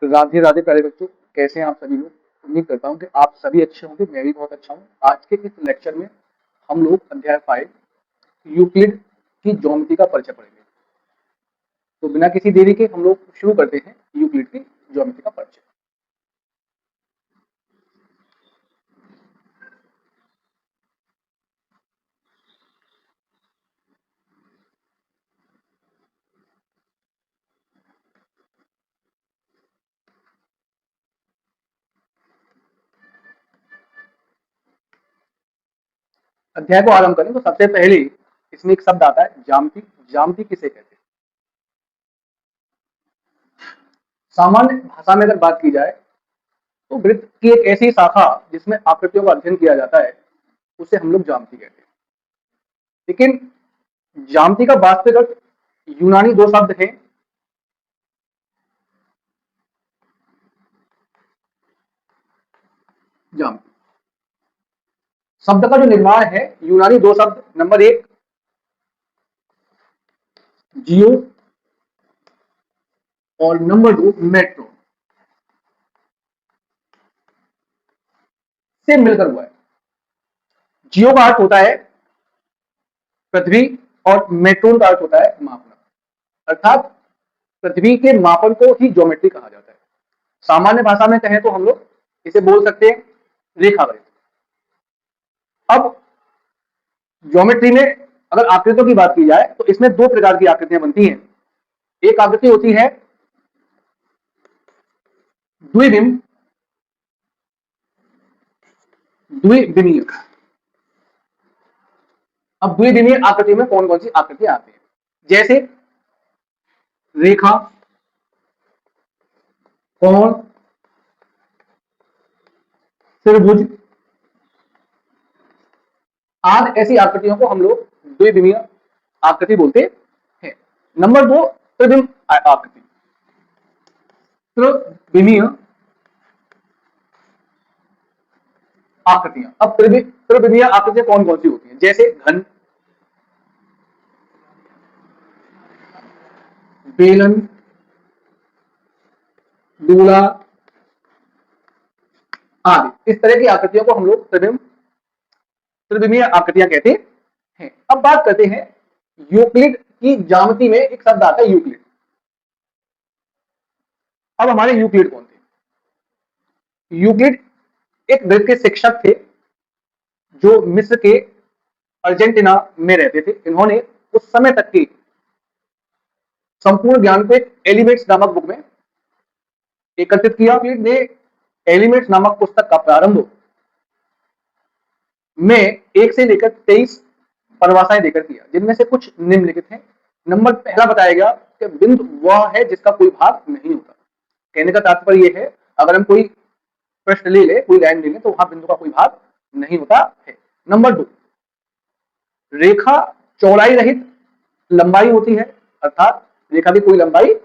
राधे राधे प्यारे बच्चों, कैसे हैं आप सभी लोग। उम्मीद करता हूँ कि आप सभी अच्छे होंगे। मैं भी बहुत अच्छा हूँ। आज के इस लेक्चर में हम लोग अध्याय 5 यूक्लिड की ज्योमेट्री का परिचय पढ़ेंगे। तो बिना किसी देरी के हम लोग शुरू करते हैं यूक्लिड की ज्योमेट्री का परिचय। अध्याय को आरंभ करें तो सबसे पहले इसमें एक शब्द आता है ज्यामिति। ज्यामिति किसे कहते हैं? सामान्य भाषा में अगर बात की जाए तो वृत्त की एक ऐसी शाखा जिसमें आकृतियों का अध्ययन किया जाता है, उसे हम लोग ज्यामिति कहते हैं। लेकिन ज्यामिति का वास्तविक अर्थ यूनानी दो शब्द हैं, ज्यामिति शब्द का जो निर्माण है यूनानी दो शब्द, नंबर एक जियो और नंबर दो मेट्रो से मिलकर हुआ है। जियो का अर्थ होता है पृथ्वी और मेट्रोन का अर्थ होता है मापना, अर्थात पृथ्वी के मापन को ही ज्योमेट्री कहा जाता है। सामान्य भाषा में कहें तो हम लोग इसे बोल सकते हैं रेखागणित। अब ज्योमेट्री में अगर आकृतियों की बात की जाए तो इसमें दो प्रकार की आकृतियां बनती हैं। एक आकृति होती है द्विबिंब, द्विविमीय। अब द्विविमीय आकृति में कौन कौन सी आकृतियां आती हैं? जैसे रेखा, कोण, त्रिभुज आदि ऐसी आकृतियों को हम लोग द्विविमीय आकृति बोलते हैं। नंबर दो त्रिविम आकृति। त्रिविमीय आकृतियां। अब त्रिविमीय आकृतियां कौन कौन सी होती हैं? जैसे घन, बेलन, दूला आदि। इस तरह की आकृतियों को हम लोग त्रिविमीय आकृतियां कहते हैं। अब बात करते हैं यूक्लिड की ज्यामिति में एक शब्द आता है यूक्लिड। अब हमारे यूक्लिड कौन थे? यूक्लिड एक गणित के शिक्षक थे जो मिस्र के अर्जेंटीना में रहते थे। इन्होंने उस समय तक के संपूर्ण ज्ञान को एक एलिमेंट्स नामक बुक में एकत्रित किया। यूक्लिड ने एलिमेंट्स नामक पुस्तक का प्रारंभ में 1 से लेकर 23 परिभाषाएं देकर किया, जिनमें से कुछ निम्नलिखित हैं। नंबर पहला बताया गया कि बिंदु वह है जिसका कोई भाग नहीं होता। कहने का तात्पर्य यह है, अगर हम कोई प्रश्न ले ले, कोई लाइन ले ले, तो वहां बिंदु का कोई भाग नहीं होता है। नंबर दो, रेखा चौड़ाई रहित लंबाई होती है, अर्थात रेखा की कोई लंबाई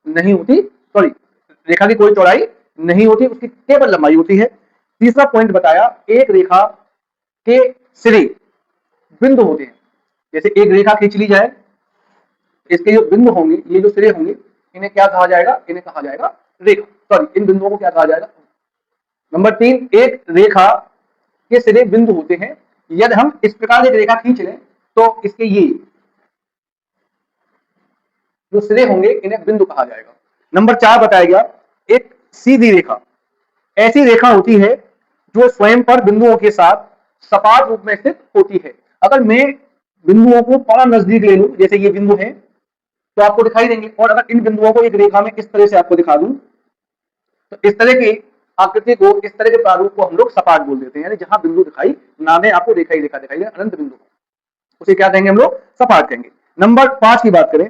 नहीं होती, सॉरी रेखा की कोई चौड़ाई नहीं होती, उसकी केवल लंबाई होती है। तीसरा पॉइंट बताया, एक रेखा के सिरे बिंदु होते हैं। जैसे एक रेखा खींच ली जाए, इसके जो बिंदु होंगे, ये जो सिरे होंगे, इन्हें क्या कहा जाएगा? इन्हें कहा जाएगा रेखा। सॉरी, इन बिंदुओं को क्या कहा जाएगा? नंबर तीन, एक रेखा के सिरे बिंदु होते हैं। यदि हम इस प्रकार एक रेखा खींच लें तो इसके ये जो सिरे होंगे इन्हें बिंदु कहा जाएगा। नंबर चार बताया गया, एक सीधी रेखा ऐसी रेखा होती है जो स्वयं पर बिंदुओं के साथ सपाट रूप में स्थित होती है। अगर मैं बिंदुओं को थोड़ा नजदीक ले लूं, जैसे ये बिंदु है, तो आपको दिखाई देंगे। और अगर इन बिंदुओं को एक रेखा में इस तरह से आपको दिखा दूं, तो इस तरह की आकृति को, इस तरह के प्रारूप को हम लोग सपाट बोल देते हैं। यानी जहां बिंदु दिखाई ना दे आपको, रेखा ही रेखा दिखाई दे, अनंत बिंदु, उसे क्या कहेंगे? हम लोग सपाट कहेंगे। नंबर 5 की बात करें,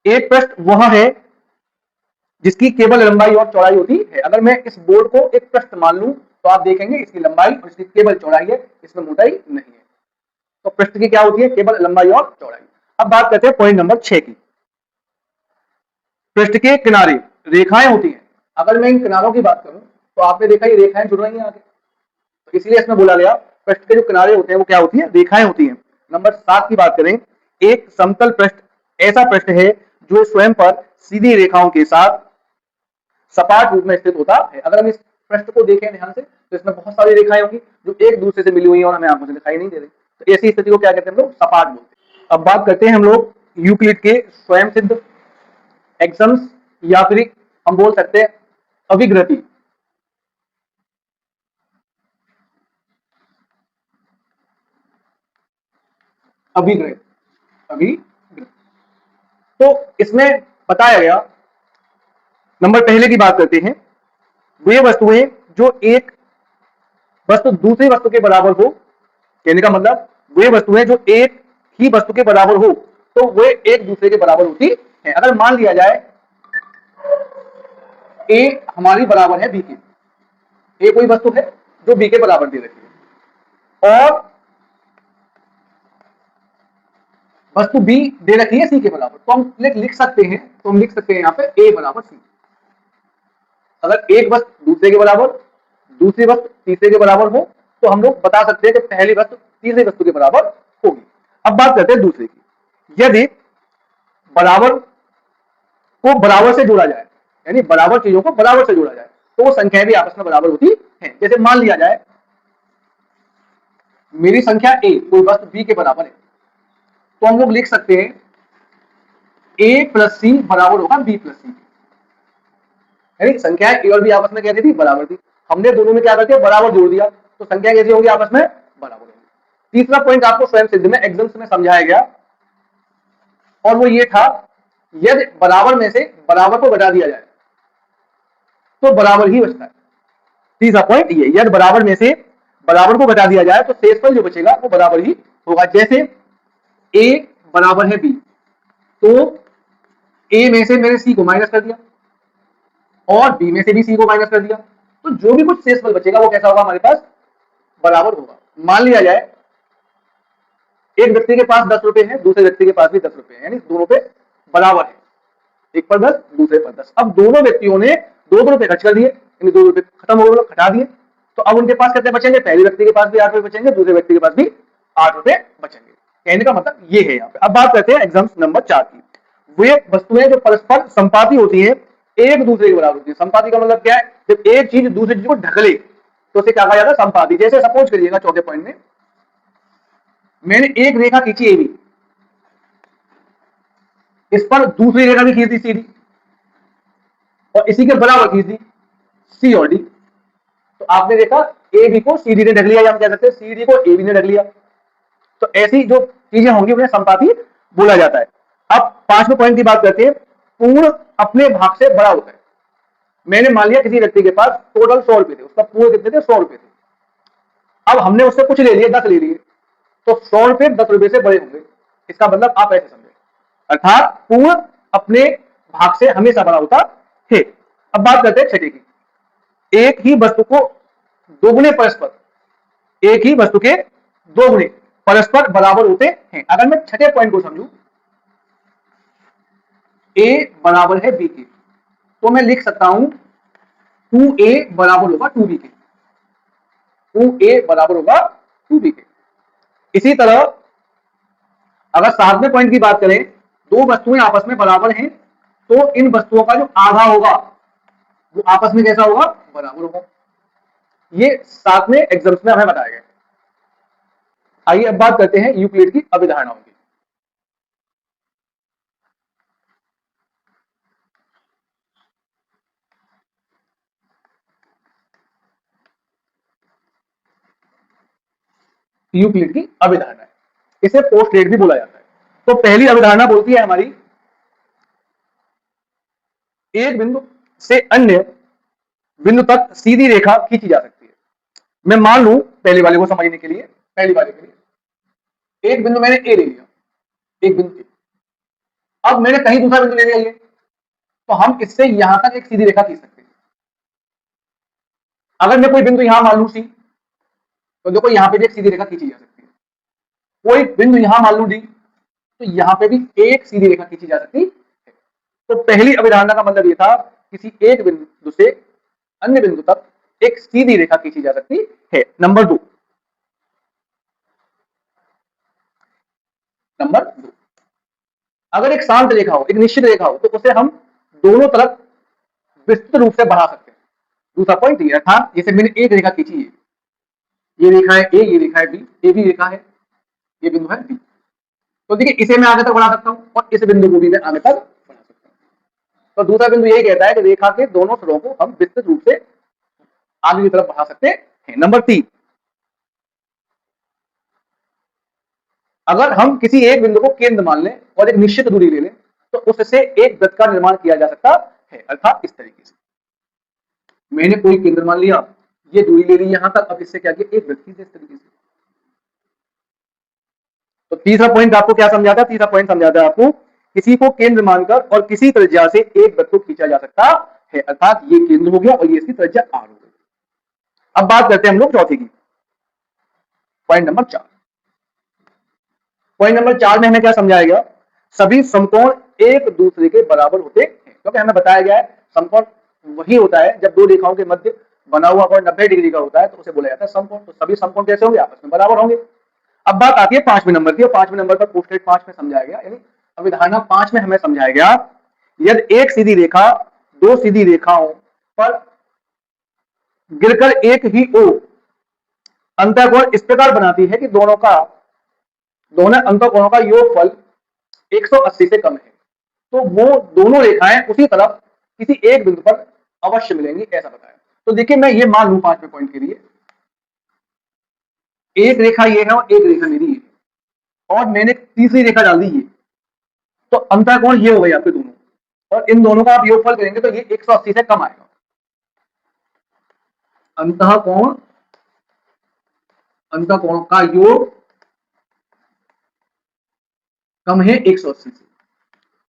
एक पृष्ठ वह है जिसकी केवल लंबाई और चौड़ाई होती है। अगर मैं इस बोर्ड को एक पृष्ठ मान लूं तो आप देखेंगे इसकी लंबाई और इसकी केवल चौड़ाई है, इसमें मोटाई नहीं है। तो पृष्ठ की क्या होती है? केवल लंबाई और चौड़ाई। अब बात करते हैं पॉइंट नंबर 6 की। पृष्ठ के किनारे रेखाएं होती हैं। अगर मैं इन किनारों की बात करूं तो आपने देखा ये रेखाएं जुड़ रही हैं आगे, तो इसलिए इसमें बोला गया पृष्ठ के जो किनारे होते हैं वो क्या होती है? रेखाएं होती हैं। नंबर 7 की बात करें, एक समतल पृष्ठ ऐसा पृष्ठ है जो स्वयं पर सीधी रेखाओं के साथ सपाट रूप में स्थित होता है। अगर हम इस पृष्ठ को देखें ध्यान से तो इसमें बहुत सारी रेखाएं होंगी जो एक दूसरे से मिली हुई हैं और हमें आंखों से दिखाई नहीं दे रही, तो ऐसी स्थिति को क्या कहते हैं हम लोग? सपाट बोलते हैं। अब बात करते हैं हम लोग यूक्लिड के स्वयं सिद्ध एक्सम्स या फिर हम बोल सकते हैं अभिग्रती। अभिग्रहित अभिग्रहित तो इसमें बताया गया, नंबर पहले की बात करते हैं, वे वस्तुएं जो एक वस्तु दूसरी वस्तु के बराबर हो, कहने का मतलब वे वस्तुएं जो एक ही वस्तु के बराबर हो तो वे एक दूसरे के बराबर होती है। अगर मान लिया जाए ए हमारी बराबर है बी के, ए कोई वस्तु है जो बी के बराबर दे रखी है और वस्तु बी दे रखी है सी के बराबर, तो हम लिख सकते हैं, यहाँ पे ए बराबर सी। अगर एक वस्तु दूसरे के बराबर, दूसरी वस्तु तीसरे के बराबर हो तो हम लोग बता सकते हैं कि पहली वस्तु तीसरी वस्तु के बराबर होगी। अब बात करते हैं दूसरे की। यदि बराबर को बराबर से जोड़ा जाए, यानी बराबर चीजों को बराबर से जोड़ा जाए तो वो संख्याएं भी आपस में बराबर होती हैं। जैसे मान लिया जाए मेरी संख्या ए कोई वस्तु बी के बराबर है, तो हम लोग लिख सकते हैं ए प्लस सी बराबर होगा बी प्लस सी, यानी संख्याएं ए और बी आपस में कैसी थी? बराबर थी। हमने दोनों में क्या कर दिया? बराबर जोड़ दिया, तो संख्या कैसी होगी? आपस में बराबर होगी। तीसरा पॉइंट आपको स्वयं सिद्ध में एग्जाम्स में समझाया गया और वो ये था, यदि बराबर में से बराबर को घटा दिया जाए तो बराबर ही बचता है। तीसरा पॉइंट ये, यदि बराबर में से बराबर को घटा दिया जाए तो शेषफल जो बचेगा वो बराबर ही होगा। जैसे ए बराबर है बी, तो ए में से मैंने सी को माइनस कर दिया और बी में से भी सी को माइनस कर दिया, तो जो भी कुछ शेषफल बचेगा वो कैसा होगा? हमारे पास बराबर होगा। मान लिया जाए एक व्यक्ति के पास 10 रुपए है, दूसरे व्यक्ति के पास भी 10 रुपए है, यानी दोनों पे बराबर है, एक पर 10 दूसरे पर 10। अब दोनों व्यक्तियों ने 2 रुपए खर्च कर दिए, यानी 2 रुपए खत्म हो गए, खटा दिए, तो अब उनके पास कितने बचेंगे? पहले व्यक्ति के पास भी 8 रुपए बचेंगे, दूसरे व्यक्ति के पास भी 8 रुपए बचेंगे। कहने का मतलब ये है यहाँ पे। अब बात करते हैं एग्जाम्स नंबर 4 की। वे वस्तुएं जो परस्पर संपाती होती है एक दूसरे के बराबर होती है। संपाती का मतलब क्या है? जब एक चीज दूसरी चीज को ढक ले तो उसे क्या कहा जाता है? संपाती। जैसे सपोज करिएगा चौथे पॉइंट में मैंने एक रेखा खींची ए बी, इस पर दूसरी रेखा भी खींच दी सी डी और इसी के बराबर खींच दी सी और डी, तो आपने देखा ए बी को सी डी ने ढक लिया, या हम कह सकते हैं सी डी को ए बी ने ढक लिया। तो ऐसी जो चीजें होंगी उन्हें संपाती बोला जाता है। अब पांचवें पॉइंट की बात करते हैं, पूर्ण अपने भाग से बड़ा होता है। मैंने मान लिया किसी व्यक्ति के पास टोटल 100 रुपए थे, उसका पूर्ण कितने थे? 100 रुपए थे। अब हमने उससे कुछ ले लिए, 10 ले लिए, तो 100 रुपए 10 रुपए से बड़े होंगे। इसका मतलब आप ऐसे समझे, अर्थात पूर्ण अपने भाग से हमेशा बड़ा होता है। अब बात करते हैं छठे की। एक ही वस्तु को दोगुने परस्पर, एक ही वस्तु के दोगुने परस्पर बराबर होते हैं। अगर मैं छठे पॉइंट को समझूं, ए बराबर है बी के, तो मैं लिख सकता हूं 2a बराबर होगा 2b के, 2a बराबर होगा 2b के। इसी तरह अगर सातवें पॉइंट की बात करें, दो वस्तुएं आपस में बराबर हैं तो इन वस्तुओं का जो आधा होगा वो आपस में कैसा होगा? बराबर होगा। ये सातवें एग्जाम्स में हमें बताया गया। आइए अब बात करते हैं यूक्लिड की अभिधारणाओं की। यूक्लिड की अभिधारणा है, इसे पोस्टलेट भी बोला जाता है। तो पहली अभिधारणा बोलती है हमारी, एक बिंदु से अन्य बिंदु तक सीधी रेखा खींची जा सकती है। मैं मान लूं पहले वाले को समझने के लिए, पहली वाले के लिए एक बिंदु मैंने ए ले लिया, एक बिंदु ए, अब मैंने कहीं दूसरा बिंदु ले लिया ये, तो हम इससे यहां तक एक सीधी रेखा खींच सकते हैं। अगर मैं कोई बिंदु यहां मान लू सी, तो देखो यहां पे भी एक सीधी रेखा खींची जा सकती है। कोई बिंदु यहां मान लू डी, तो यहां पे भी एक सीधी रेखा खींची जा सकती है। तो पहली अभिधारणा का मतलब यह था, किसी एक बिंदु से अन्य बिंदु तक एक सीधी रेखा खींची जा सकती है। नंबर दो, अगर एक शांत रेखा हो, एक निश्चित रेखा हो, तो उसे हम दोनों तरफ विस्तृत रूप से बढ़ा सकते हैं। दूसरा पॉइंट ये था, जैसे मैंने एक रेखा खींची है, ये रेखा है ए, ये रेखा है बी, ए भी रेखा है, ये बिंदु है बी, तो देखिए इसे मैं आगे तक बढ़ा सकता हूँ और इस बिंदु को भी मैं आगे तक बढ़ा सकता हूँ। तो दूसरा बिंदु यही कहता है कि रेखा के दोनों सिरों को हम विस्तृत रूप से आगे की तरफ बढ़ा सकते हैं। नंबर 3, अगर हम किसी एक बिंदु को केंद्र मान लें और एक निश्चित दूरी ले लें तो उससे एक वृत्त का निर्माण किया जा सकता है। अर्थात इस तरीके से मैंने कोई केंद्र मान लिया, ये दूरी ले ली यहां तक, अब इससे क्या किया, एक वृत्त खींचे इस तरीके से। तो तीसरा पॉइंट आपको क्या समझाता है, तीसरा पॉइंट समझाता है आपको किसी को केंद्र मानकर और किसी त्रिज्या से एक वृत्त को खींचा जा सकता है। अर्थात ये केंद्र हो गया और ये इसकी त्रिज्या r हो गई। अब बात करते हैं हम लोग चौथे की, पॉइंट नंबर 4। पॉइंट नंबर 4 में हमें क्या समझाया गया, सभी समकोण एक दूसरे के बराबर होते हैं, क्योंकि हमें बताया गया है समकोण वही होता है जब दो रेखाओं के मध्य बना हुआ कोण 90 डिग्री का होता है तो उसे बोला जाता है समकोण। तो सभी समकोण कैसे होंगे, आपस में बराबर होंगे। अब बात आती है 5वें नंबर की, और 5वें नंबर पर पोस्टेड 5 में समझाया गया, यानी अभिधारणा 5 में हमें समझाया गया, यदि एक सीधी रेखा दो सीधी रेखाओं पर गिरकर एक ही ओ अंतःकोण इस प्रकार बनाती है कि दोनों अंतःकोणों का योगफल 180 से कम है, तो वो दोनों रेखाएं उसी तरफ किसी एक बिंदु पर अवश्य मिलेंगी, ऐसा बताया। तो देखिए मैं ये मान लूं 5वें पॉइंट के लिए, एक रेखा ये है और एक रेखा मेरी है, और मैंने तीसरी रेखा डाल दी ये, तो अंतःकोण ये हो गए आपके दोनों, और इन दोनों का आप योगफल करेंगे तो ये 180 से कम आएगा। अंतःकोण का योग कम है 180 से।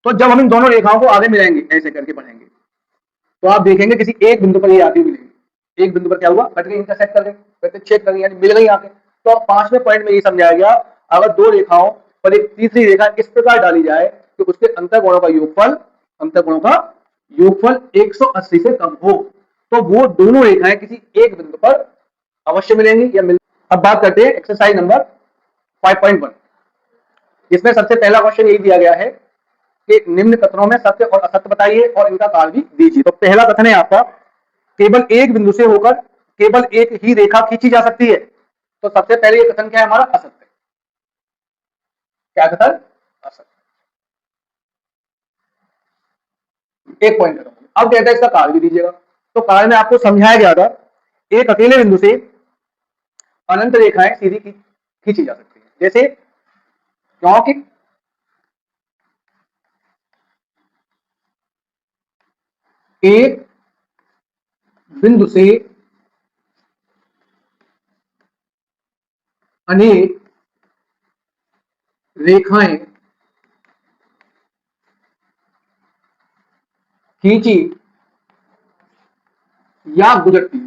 तो जब हम इन दोनों रेखाओं को आगे मिलाएंगे, ऐसे करके बढ़ेंगे, तो आप देखेंगे किसी एक बिंदु पर ये आती मिलेंगे। एक बिंदु पर क्या हुआ, कट गई, इंटरसेक्ट कर गई, प्रतिच्छेद कर गई, यानी मिल गई आके। तो अब 5वें पॉइंट में ये समझाया गया, अगर दो रेखाओं पर एक तीसरी रेखा इस प्रकार डाली जाए कि उसके अंतःकोणों का योगफल 180 से कम हो, तो वो दोनों रेखाएं किसी एक बिंदु पर अवश्य मिलेंगी या मिल। अब बात करते हैं एक्सरसाइज नंबर 5.1, जिसमें सबसे पहला क्वेश्चन यही दिया गया है कि निम्न कथनों में सत्य और असत्य बताइए और इनका काल भी दीजिए। तो पहला कथन है आपका, केवल एक बिंदु से होकर केवल एक ही रेखा खींची जा सकती है। तो सबसे पहले ये कथन क्या है हमारा, असत्य। क्या कथन, असत्य। एक पॉइंट करूंगा। अब कहता है इसका काल भी दीजिएगा। तो काल में आपको समझाया गया था, एक अकेले बिंदु से अनंत रेखाएं सीधी खींची जा सकती है। जैसे क्योंकि एक बिंदु से अनेक रेखाएं खींची या गुजरती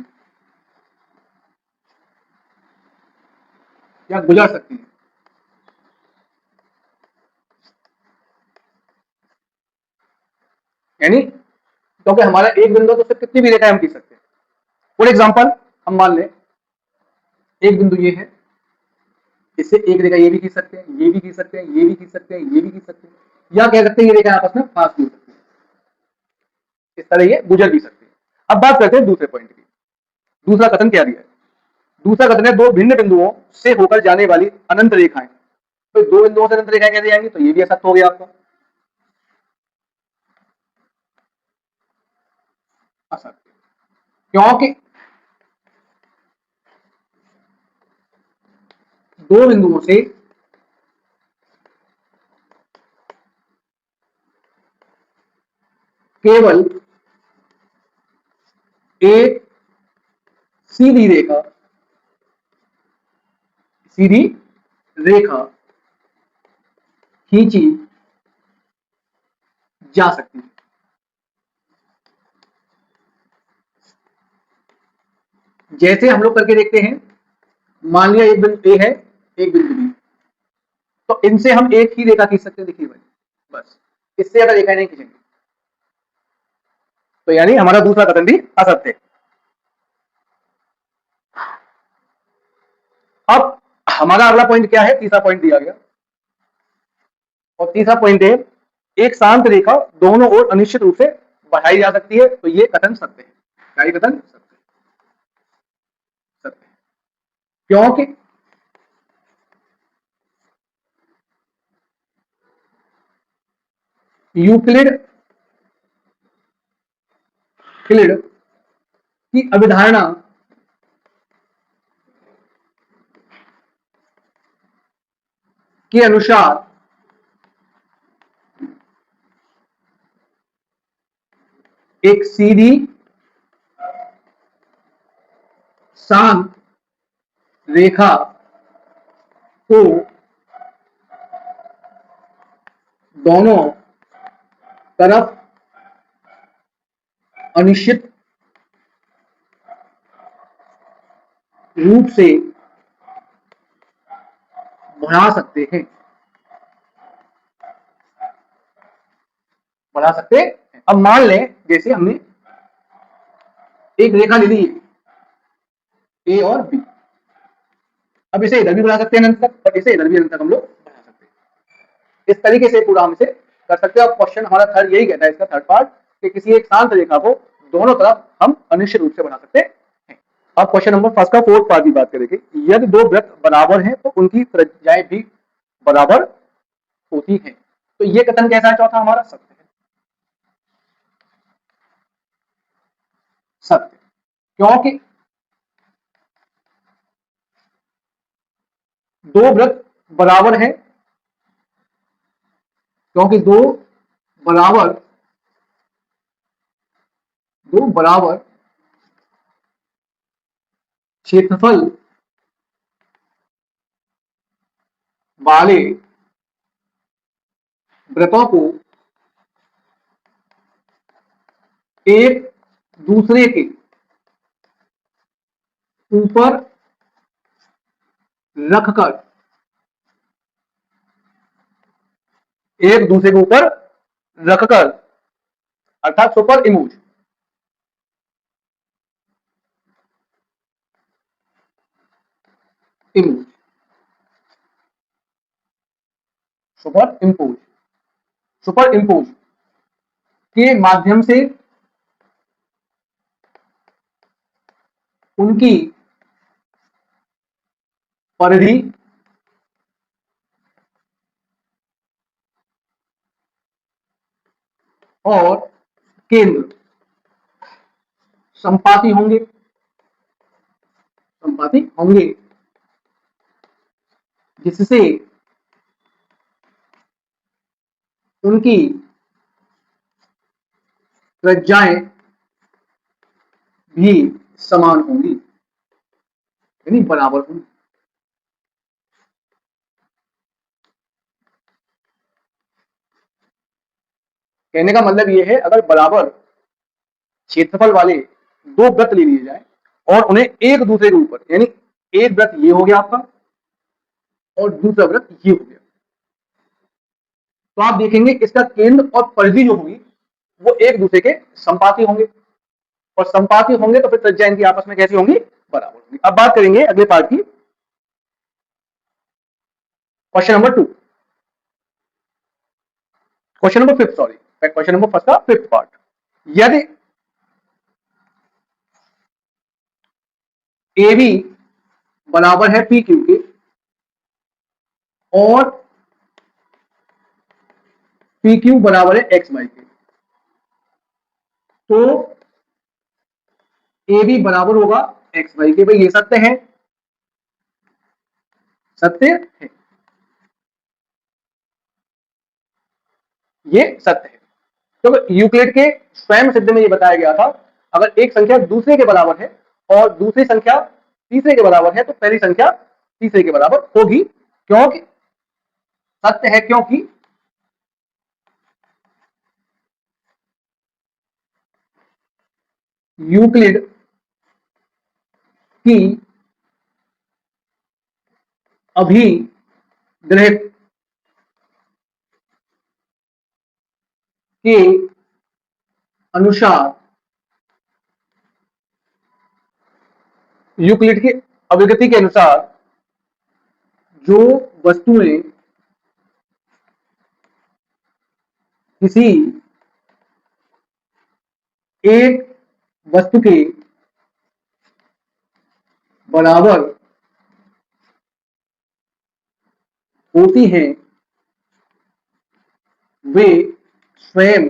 या गुजर सकती है। यानी क्योंकि हमारा एक बिंदु तो सिर्फ कितनी भी रेखाएं हम खींच सकते हैं। फॉर एग्जाम्पल हम मान लें एक बिंदु ये है, इससे एक रेखा ये भी खींच सकते हैं, ये भी खींच सकते हैं, ये भी खींच सकते हैं, ये भी खींच सकते हैं, या कह सकते हैं ये रेखा आपस में पास भी हो सकती है, इस तरह ये गुजर भी सकती है। अब बात करते हैं दूसरे पॉइंट की। दूसरा कथन क्या दिया है, दूसरा कथन है दो भिन्न बिंदुओं से होकर जाने वाली अनंत रेखाएं। तो दो बिंदुओं से अनंत रेखाएं कैसे जाएंगी, तो ये भी असत्य हो गया आपका, असत्य। क्योंकि दो बिंदुओं से केवल एक सीधी रेखा खींची जा सकती है। जैसे हम लोग करके देखते हैं, मान लिया एक बिंदु ए है, एक बिंदु बी, तो इनसे हम एक ही रेखा खींच सकते हैं। देखिए भाई, बस इससे ज्यादा रेखा नहीं खींचेंगे। तो यानी हमारा दूसरा कथन भी असत्य है। अब हमारा अगला पॉइंट क्या है, तीसरा पॉइंट दिया गया, और तीसरा पॉइंट है एक शांत रेखा दोनों ओर अनिश्चित रूप से बढ़ाई जा सकती है, तो ये कथन सत्य है। क्या ये कथन सत्य सत्य है? क्योंकि यूक्लिड क्लिड की अवधारणा के अनुसार एक सीधी शांत रेखा को दोनों तरफ अनिश्चित रूप से बढ़ा सकते हैं। बढ़ा सकते हैं। अब मान लें जैसे हमने एक रेखा ले ली है, ए और बी। अब इसे इधर भी बढ़ा सकते हैं अनंत तक, और इसे इधर भी अनंत तक हम लोग बढ़ा सकते हैं। इस तरीके से पूरा हम इसे कर सकते हैं। और क्वेश्चन हमारा थर्ड यही कहता है, इसका थर्ड पार्ट, कि किसी एक शांत रेखा को दोनों तरफ हम अनिश्चित रूप से बना सकते हैं। अब क्वेश्चन नंबर फर्स्ट का फोर्थ पार्ट की बात करेंगे। यदि दो वृत्त बराबर हैं तो उनकी त्रिज्याएं भी बराबर होती हैं। तो ये कथन कैसा है? चौथा हमारा सत्य है। सत्य, क्योंकि दो वृत्त बराबर है, क्योंकि बराबर दो बराबर क्षेत्रफल वाले वृत्तों को एक दूसरे के ऊपर रखकर एक दूसरे के ऊपर रखकर अर्थात सुपर इमोज इमोज सुपर इम्पोज के माध्यम से उनकी परिधि और केंद्र संपाती होंगे, जिससे उनकी त्रिज्याएं भी समान होंगी, यानी बराबर होंगी। कहने का मतलब यह है, अगर बराबर क्षेत्रफल वाले दो वृत्त ले लिए जाए और उन्हें एक दूसरे के ऊपर, यानी एक वृत्त ये हो गया आपका और दूसरा वृत्त ये हो गया, तो आप देखेंगे इसका केंद्र और परिधि जो होगी वो एक दूसरे के संपाती होंगे, और संपाती होंगे तो फिर त्रिज्या इनकी आपस में कैसी होंगी? बराबर होंगी। अब बात करेंगे अगले पार्ट की, question number two, question number fifth, sorry, question number first का फिफ्थ पार्ट। यदि ए बी बराबर है पी क्यू के और पी क्यू बराबर है एक्स वाई के, तो ए बी बराबर होगा एक्स वाई के। भाई ये सत्य है? सत्य है, ये सत्य है। तो यूक्लिड के स्वयं सिद्ध में ये बताया गया था, अगर एक संख्या दूसरे के बराबर है और दूसरी संख्या तीसरे के बराबर है तो पहली संख्या तीसरे के बराबर होगी। क्योंकि सत्य है, क्योंकि यूक्लिड की अभिग्रहित के अनुसार, यूक्लिड की अभिगति के अनुसार जो वस्तुएं किसी एक वस्तु के बराबर होती हैं वे स्वयं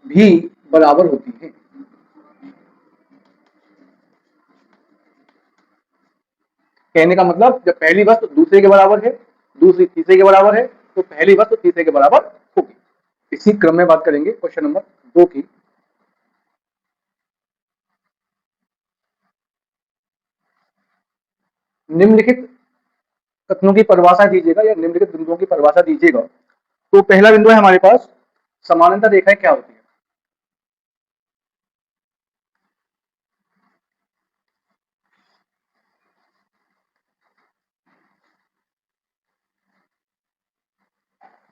भी बराबर होती हैं। कहने का मतलब जब पहली वस्तु दूसरे के बराबर है, दूसरी तीसरे के बराबर है, तो पहली वस्तु तीसरे के बराबर होगी। इसी क्रम में बात करेंगे क्वेश्चन नंबर 2 की। निम्नलिखित कथनों की परिभाषा दीजिएगा या निम्नलिखित बिंदुओं की परिभाषा दीजिएगा। तो पहला बिंदु है हमारे पास समानांतर रेखाएं क्या होती है।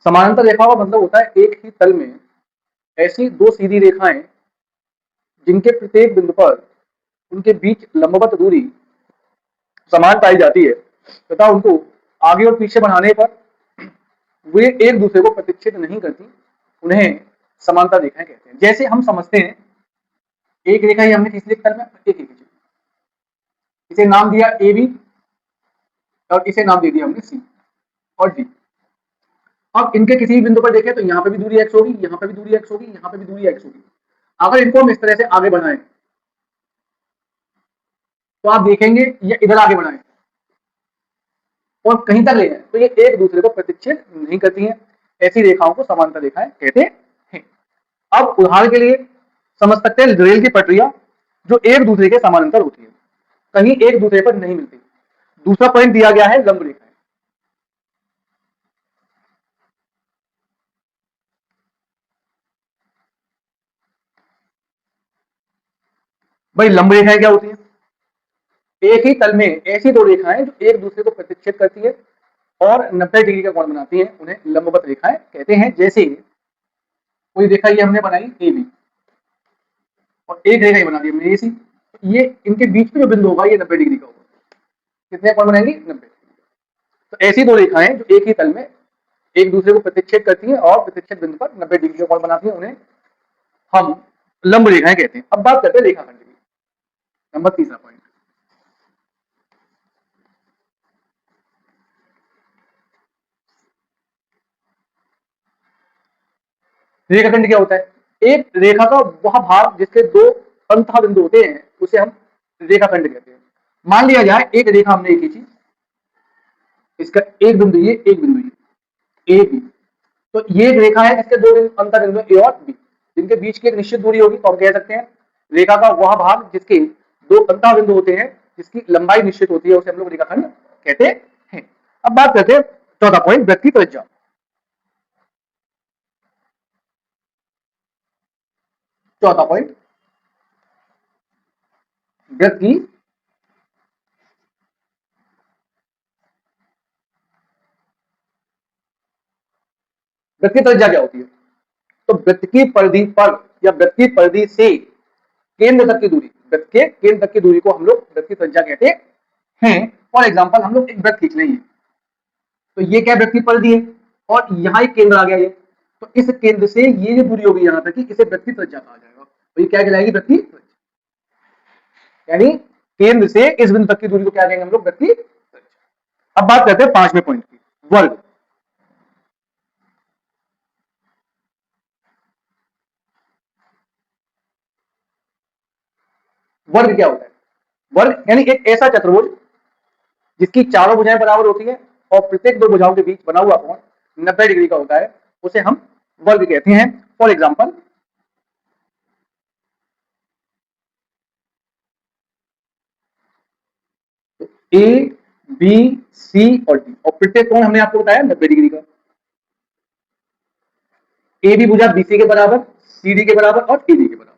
समानांतर रेखाओं का मतलब होता है एक ही तल में ऐसी दो सीधी रेखाएं जिनके प्रत्येक बिंदु पर उनके बीच लंबवत दूरी समान पाई जाती है तथा उनको आगे और पीछे बढ़ाने पर वे एक दूसरे को प्रतिच्छेद नहीं करती, उन्हें समांतर रेखाएं कहते हैं। जैसे हम समझते हैं एक रेखा ही हमने खींच ली तल में, एक खींची, इसे नाम दिया ए बी और इसे नाम दे दिया हमने सी और डी। अब इनके किसी भी बिंदु पर देखें तो यहाँ पे भी दूरी x होगी, यहाँ पे भी दूरी x होगी, यहाँ पे भी दूरी x होगी। अगर इनको हम इस तरह से आगे बढ़ाएं तो आप देखेंगे ये इधर आगे बढ़ाएं और कहीं तक ले जाए तो ये एक दूसरे को प्रतिच्छेद नहीं करती हैं। ऐसी रेखाओं को समांतर रेखाएं कहते हैं। अब उदाहरण के लिए समझ सकते हैं रेल की पटरियां जो एक दूसरे के समानांतर होती है, कहीं एक दूसरे पर नहीं मिलती। दूसरा पॉइंट दिया गया है लंब रेखाएं। भाई लंब रेखाएं क्या होती है? एक ही तल में ऐसी दो रेखाएं जो एक दूसरे को प्रतिच्छेद करती है और 90 डिग्री का कोण बनाती हैं, उन्हें लंबवत रेखाएं कहते हैं। जैसे कोई रेखा ये हमने बनाई ए बी और एक रेखा ये बना दी हमने ए सी, ये इनके बीच में जो बिंदु होगा ये 90 डिग्री का होगा। कितने कोण बनाएंगे? 90। तो ऐसी दो रेखाएं जो एक ही तल में एक दूसरे को प्रतिच्छेद करती हैं और प्रतिच्छेद बिंदु पर 90 डिग्री का कोण बनाती हैं, उन्हें हम लंब रेखाएं कहते हैं। अब बात करते हैं रेखाखंड की, नंबर तीसरा पॉइंट। रेखाखंड क्या होता है? एक रेखा का वह भाग जिसके दो अंतः बिंदु होते हैं उसे हम रेखाखंड कहते हैं। मान लिया जाए एक रेखा हमने एक खींची, इसका एक बिंदु ये, एक बिंदु ये, ए बी। तो ये एक रेखा है जिसके दो अंतर बिंदु ए और बी, जिनके बीच की एक निश्चित दूरी होगी, तो हम कह सकते हैं रेखा का वह भाग जिसके दो अंतर बिंदु होते हैं, जिसकी लंबाई निश्चित होती है, उसे हम लोग रेखाखंड कहते हैं। अब बात करते हैं चौथा पॉइंट, वृत्त की त्रिज्या। चौथा पॉइंट, वृत्त की वृत्त की त्रिज्या क्या होती है? तो वृत्त की परिधि पर या वृत्त की परिधि से केंद्र तक की दूरी, वृत्त के केंद्र तक की दूरी को हम लोग वृत्त की त्रिज्या कहते हैं। फॉर एग्जाम्पल हम लोग एक वृत्त खींच लेंगे, तो ये क्या वृत्त की परिधि है और यहाँ एक केंद्र आ गया ये, तो इस केंद्र से ये जो दूरी होगी यहाँ तक की, इसे वृत्त की त्रिज्या कहा जाएगा। तो ये क्या कहलाएगी? वृत्त की त्रिज्या। यानी केंद्र से इस बिंदु तक की दूरी को क्या कहेंगे हम लोग? वृत्त की त्रिज्या। अब बात करते हैं पांचवें पॉइंट की, वर्ग। वर्ग क्या होता है? वर्ग यानी एक ऐसा चतुर्भुज जिसकी चारों भुजाएं बराबर होती है और प्रत्येक दो भुजाओं के बीच बना हुआ कोण 90 डिग्री का होता है, उसे हम वर्ग कहते हैं। For example A B C और डी, और प्रत्येक कोण हमने आपको बताया 90 डिग्री का। ए बी भुजा बीसी के बराबर, सी डी के बराबर और ए डी के बराबर,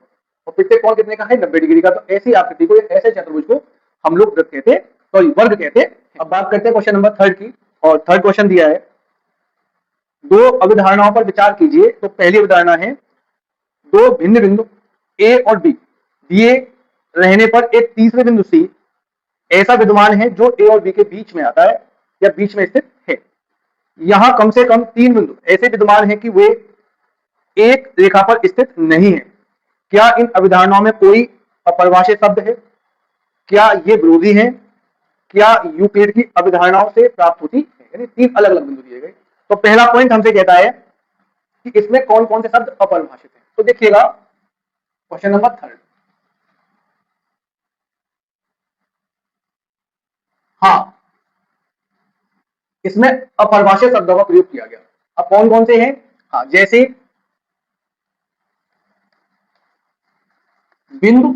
और प्रत्येक कोण कितने का है? 90 डिग्री का। तो ऐसी आकृति को, ऐसे चतुर्भुज को हम लोग वृत्त कहते हैं, सॉरी वर्ग कहते हैं। अब बात करते हैं क्वेश्चन नंबर 3 की, और थर्ड क्वेश्चन दिया है, दो अवधारणाओं पर विचार कीजिए। तो पहली अवधारणा है, दो भिन्न बिंदु ए और बी दिए रहने पर एक तीसरे बिंदु सी ऐसा विद्यमान है जो ए और बी के बीच में आता है या बीच में स्थित है। यहां कम से कम तीन बिंदु ऐसे विद्यमान है कि वे एक रेखा पर स्थित नहीं है। क्या इन अवधारणाओं में कोई अपरिभाषित शब्द है? क्या ये विरोधी हैं? क्या यूक्लिड की अवधारणाओं से प्राप्त होती है? यानी तीन अलग अलग बिंदु दिए गए। तो पहला पॉइंट हमसे कहता है कि इसमें कौन कौन से शब्द अपरिभाषित हैं। तो देखिएगा क्वेश्चन नंबर 3, हाँ, इसमें अपरिभाषित शब्दों का प्रयोग किया गया। अब कौन कौन से हैं? हाँ, जैसे बिंदु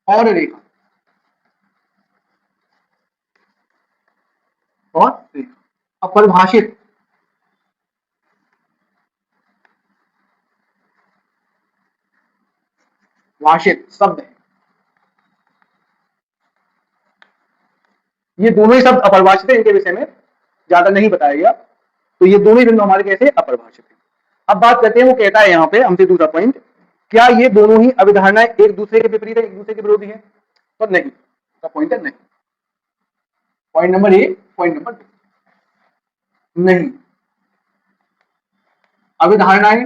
और रेखा और रेखा अपरिभाषित भाषित शब्द है। ये दोनों ही शब्द अपरिभाषित है, इनके विषय में ज्यादा नहीं बताया गया। तो ये दोनों ही बिंदु हमारे कैसे अपरिभाषित है। अब बात करते हैं, वो कहता है यहाँ पे हमसे दूसरा पॉइंट, क्या ये दोनों ही अवधारणाएं एक दूसरे के विपरीत है, एक दूसरे के विरोधी है? तो नहीं, तो पॉइंट है नहीं। Point number A, point number B, नहीं। अवधारणाएं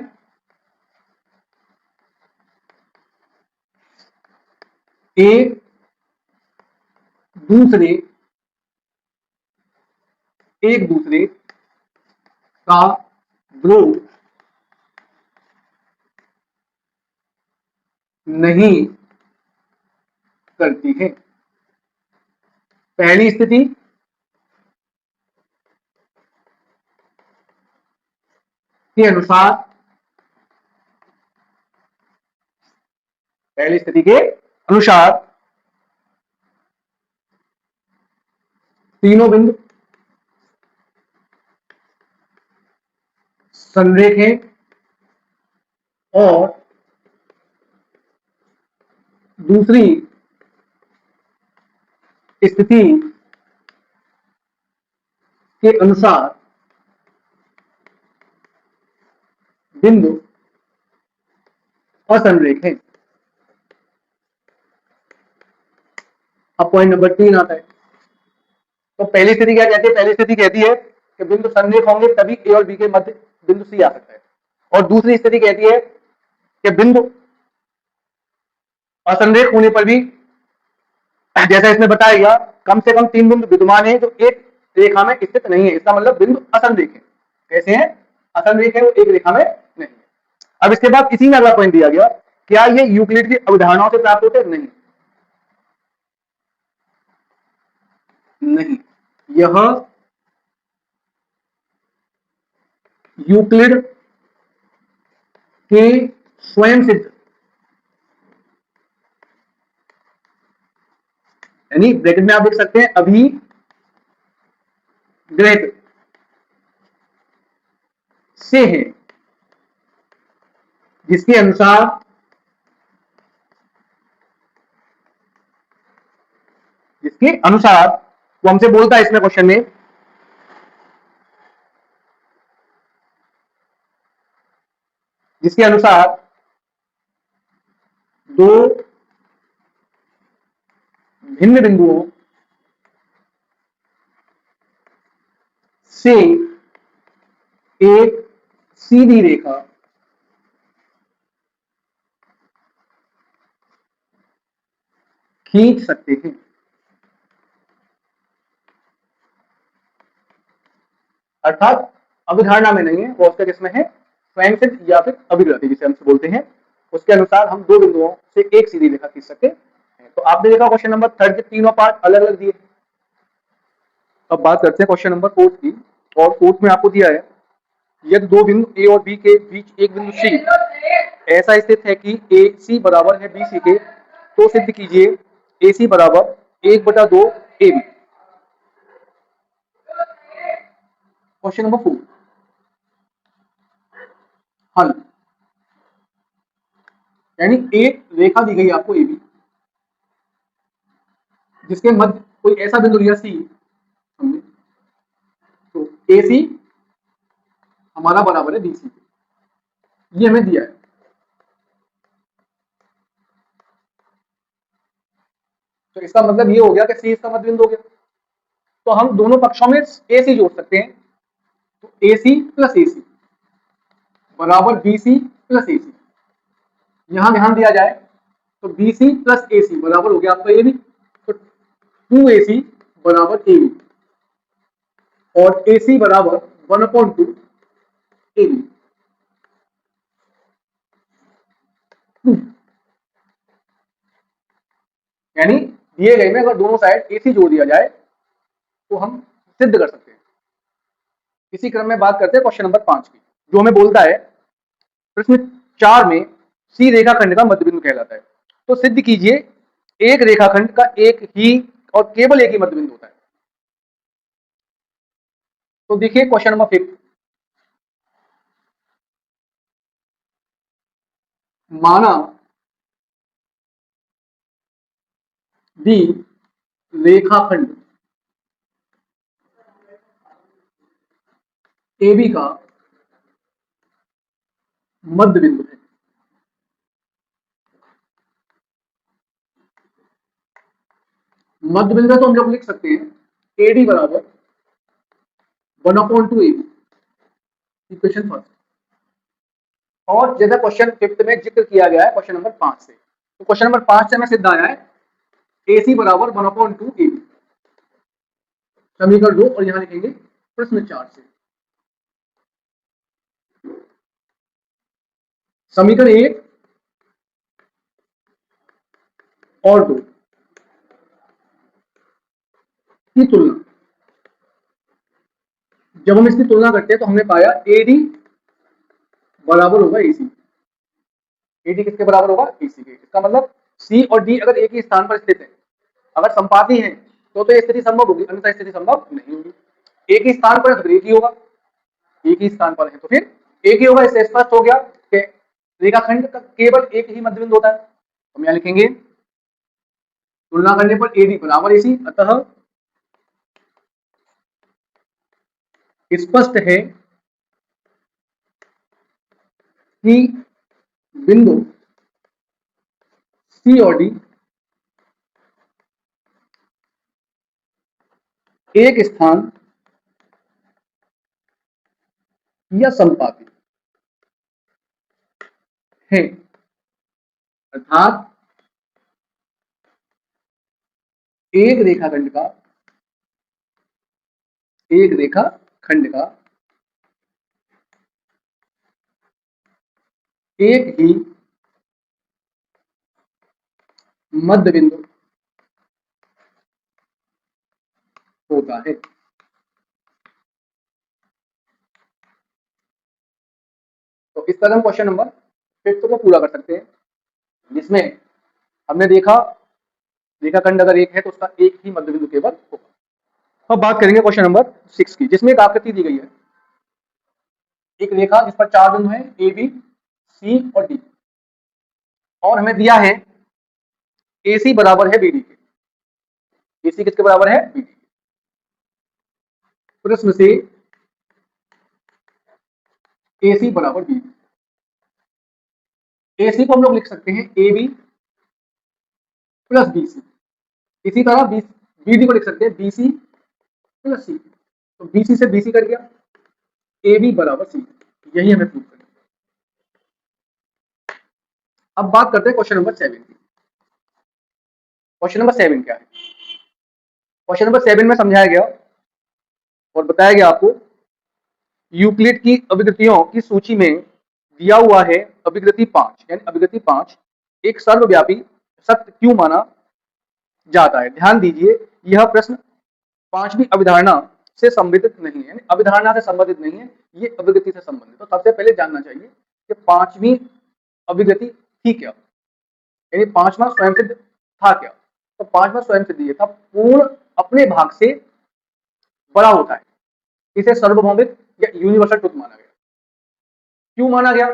एक दूसरे का विरोध नहीं करती है। पहली स्थिति के अनुसार, पहली स्थिति के अनुसार तीनों बिंदु संरेखें और दूसरी स्थिति के अनुसार बिंदु असंरेख है। अब पॉइंट नंबर 3 आता है। तो पहली स्थिति क्या कहती है? पहली स्थिति कहती है कि बिंदु संरेख होंगे तभी ए और बी के मध्य बिंदु सी आ सकता है। और दूसरी स्थिति कहती है कि बिंदु असंरेख होने पर भी, जैसा इसमें बताया गया, कम से कम तीन बिंदु विद्यमान है जो एक रेखा में स्थित नहीं है। इसका मतलब बिंदु असंरेख है। कैसे है? असंरेख है, वो एक रेखा में नहीं है। अब इसके बाद इसी में अगला पॉइंट दिया गया, क्या ये यूक्लिड की अवधारणाओं से प्राप्त होते हैं? नहीं, नहीं, यह यूक्लिड के स्वयं सिद्ध, यानी ब्रैकेट में आप देख सकते हैं अभिग्रहित से है, जिसके अनुसार वो हमसे बोलता है इसमें क्वेश्चन में, जिसके अनुसार दो भिन्न बिंदुओं से एक सीधी रेखा खींच सकते हैं। अर्थात अवधारणा में नहीं है, वो उसका किसमें है? स्वयं सिद्ध या फिर अभिग्रहित, जिसे हम बोलते हैं। उसके अनुसार हम दो बिंदुओं से एक सीधी रेखा खींच सकते हैं। तो आपने देखा क्वेश्चन नंबर 3 के तीनों पार्ट अलग अलग दिए। अब बात करते हैं क्वेश्चन नंबर 4 की। और 4 में आपको दिया है, यदि दो बिंदु ए और बी के बीच एक बिंदु सी ऐसा स्थित है कि ए सी बराबर है बी सी के, तो सिद्ध कीजिए ए सी बराबर 1/2 ए बी। क्वेश्चन नंबर 4, हल। यानी एक रेखा दी गई आपको ए बी, जिसके मध्य कोई ऐसा बिंदु लिया सी हमने, तो ए सी हमारा बराबर है बी सी के, ये हमें दिया है। तो इसका मतलब ये हो गया कि सी इसका मध्य बिंदु हो गया। तो हम दोनों पक्षों में ए सी जोड़ सकते हैं। तो ए सी प्लस ए सी बराबर BC प्लस AC। यहां ध्यान दिया जाए तो BC प्लस AC बराबर हो गया आपका AB, तो 2AC बराबर AB और AC बराबर 1/2 AB। यानी दिए गए में अगर दोनों साइड AC जोड़ दिया जाए तो हम सिद्ध कर सकते हैं। इसी क्रम में बात करते हैं क्वेश्चन नंबर 5 की, जो हमें बोलता है प्रश्न 4 में C रेखाखंड का मध्यबिंदु कहलाता है। तो सिद्ध कीजिए एक रेखाखंड का एक ही और केवल एक ही मध्यबिंदु होता है। तो देखिए क्वेश्चन नंबर 5, माना D रेखाखंड AB का मध्य बिंदु है। मध्य बिंदु तो हम लोग लिख सकते हैं AD बराबर 1/2 AB, इक्वेशन फर्स्ट। और जैसा क्वेश्चन 5 में जिक्र किया गया है क्वेश्चन नंबर 5 से, तो क्वेश्चन नंबर 5 से हमें सिद्ध आया है AC बराबर 1/2 AB। समीकरण 2 और यहां लिखेंगे प्रश्न 4 से। समीकरण 1 और 2 की तुलना, जब हम इसकी तुलना करते हैं तो हमने पाया AD बराबर होगा AC। AD किसके बराबर होगा? AC के। इसका मतलब C और D अगर एक ही स्थान पर स्थित है, अगर संपाती है तो ये स्थिति संभव होगी, अन्यथा स्थिति संभव नहीं होगी। एक ही स्थान पर है तो एक ही होगा, एक ही स्थान पर है तो फिर एक ही होगा। इससे स्पष्ट हो गया कि रेखाखंड का केवल एक ही मध्यबिंदु होता है। हम यहां लिखेंगे तुलना करने पर AD बराबर AC, अतः स्पष्ट है कि बिंदु C और D एक स्थान या संपाती है, अर्थात एक रेखाखंड का एक ही मध्य बिंदु होता है। तो इस तरह हम क्वेश्चन नंबर 5 को पूरा कर सकते हैं, जिसमें हमने देखा रेखाखंड अगर एक है तो उसका एक ही मध्य बिंदु केवल होगा। अब बात करेंगे क्वेश्चन नंबर 6 की, जिसमें एक आकृति दी गई है, एक रेखा जिस पर 4 बिंदु हैं AB, C और D, और हमें दिया है AC बराबर है BD के। AC किसके बराबर है? BD। प्रश्न से AC बराबर BD, AC को हम लोग लिख सकते हैं AB प्लस BC। इसी तरह BD को लिख सकते हैं BC प्लस C। तो BC से BC कर गया, AB बराबर C। यही हमें प्रूव करना है। अब बात करते हैं क्वेश्चन नंबर 7 की। क्वेश्चन नंबर 7 क्या है? क्वेश्चन नंबर 7 में समझाया गया और बताया गया आपको यूक्लिड की अभिकृतियों की सूची में दिया हुआ है अभिकृति 5, यानी अभिकृति 5 एक सर्वव्यापी सत्य क्यों माना जाता है। ध्यान दीजिए, यह प्रश्न 5वीं अभिधारणा से संबंधित नहीं है, अभिधारणा से संबंधित नहीं है, ये अभिकृति से संबंधित। तो सबसे पहले जानना चाहिए कि 5वीं अभिकृति थी क्या, यानी 5वां स्वयं सिद्ध था क्या। तो 5वां स्वयं सिद्ध ये था, पूर्ण अपने भाग से बड़ा होता है। इसे सार्वभौमिक या यूनिवर्सल ट्रुथ माना गया। क्यों माना गया,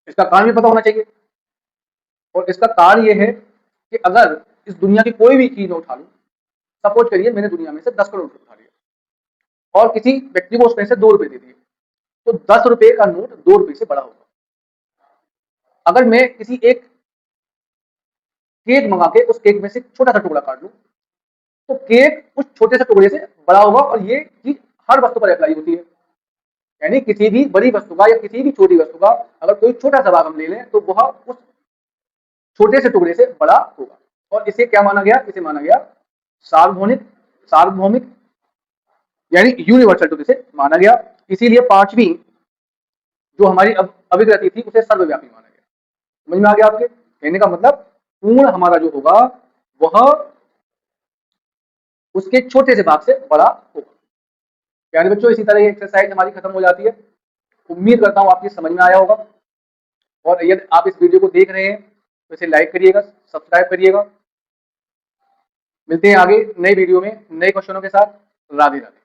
इसका कारण भी पता होना चाहिए। और इसका कारण यह है कि अगर इस दुनिया की कोई भी चीज उठा लूं, सपोज करिए मैंने दुनिया में से 10 करोड़ उठा लिया और किसी व्यक्ति को उसमें से 2 रुपए दे दिए, तो 10 रुपए का नोट 2 रुपए से बड़ा होगा। अगर मैं किसी एक केक मंगा के उस केक में से छोटा सा टुकड़ा काट लूं, तो केक उस छोटे से टुकड़े से बड़ा होगा। और ये चीज हर वस्तु पर अप्लाई होती है। यानी किसी भी बड़ी वस्तु का या किसी भी छोटी वस्तु का अगर कोई छोटा सा भाग हम ले लें तो वह उस छोटे से टुकड़े से बड़ा होगा। और इसे क्या माना गया? इसे माना गया सार्वभौमिक, सार्वभौमिक यानी यूनिवर्सल ट्रुथ इसे माना गया। इसीलिए पांचवी जो हमारी अभिकृति थी उसे सर्वव्यापी माना गया। समझ में आ गया आपके? कहने का मतलब पूर्ण हमारा जो होगा वह उसके छोटे से भाग से बड़ा होगा। प्यारे बच्चों, इसी तरह ये एक्सरसाइज हमारी खत्म हो जाती है। उम्मीद करता हूँ आपकी समझ में आया होगा। और यदि आप इस वीडियो को देख रहे हैं तो इसे लाइक करिएगा, सब्सक्राइब करिएगा। मिलते हैं आगे नए वीडियो में नए क्वेश्चनों के साथ। राधे राधे।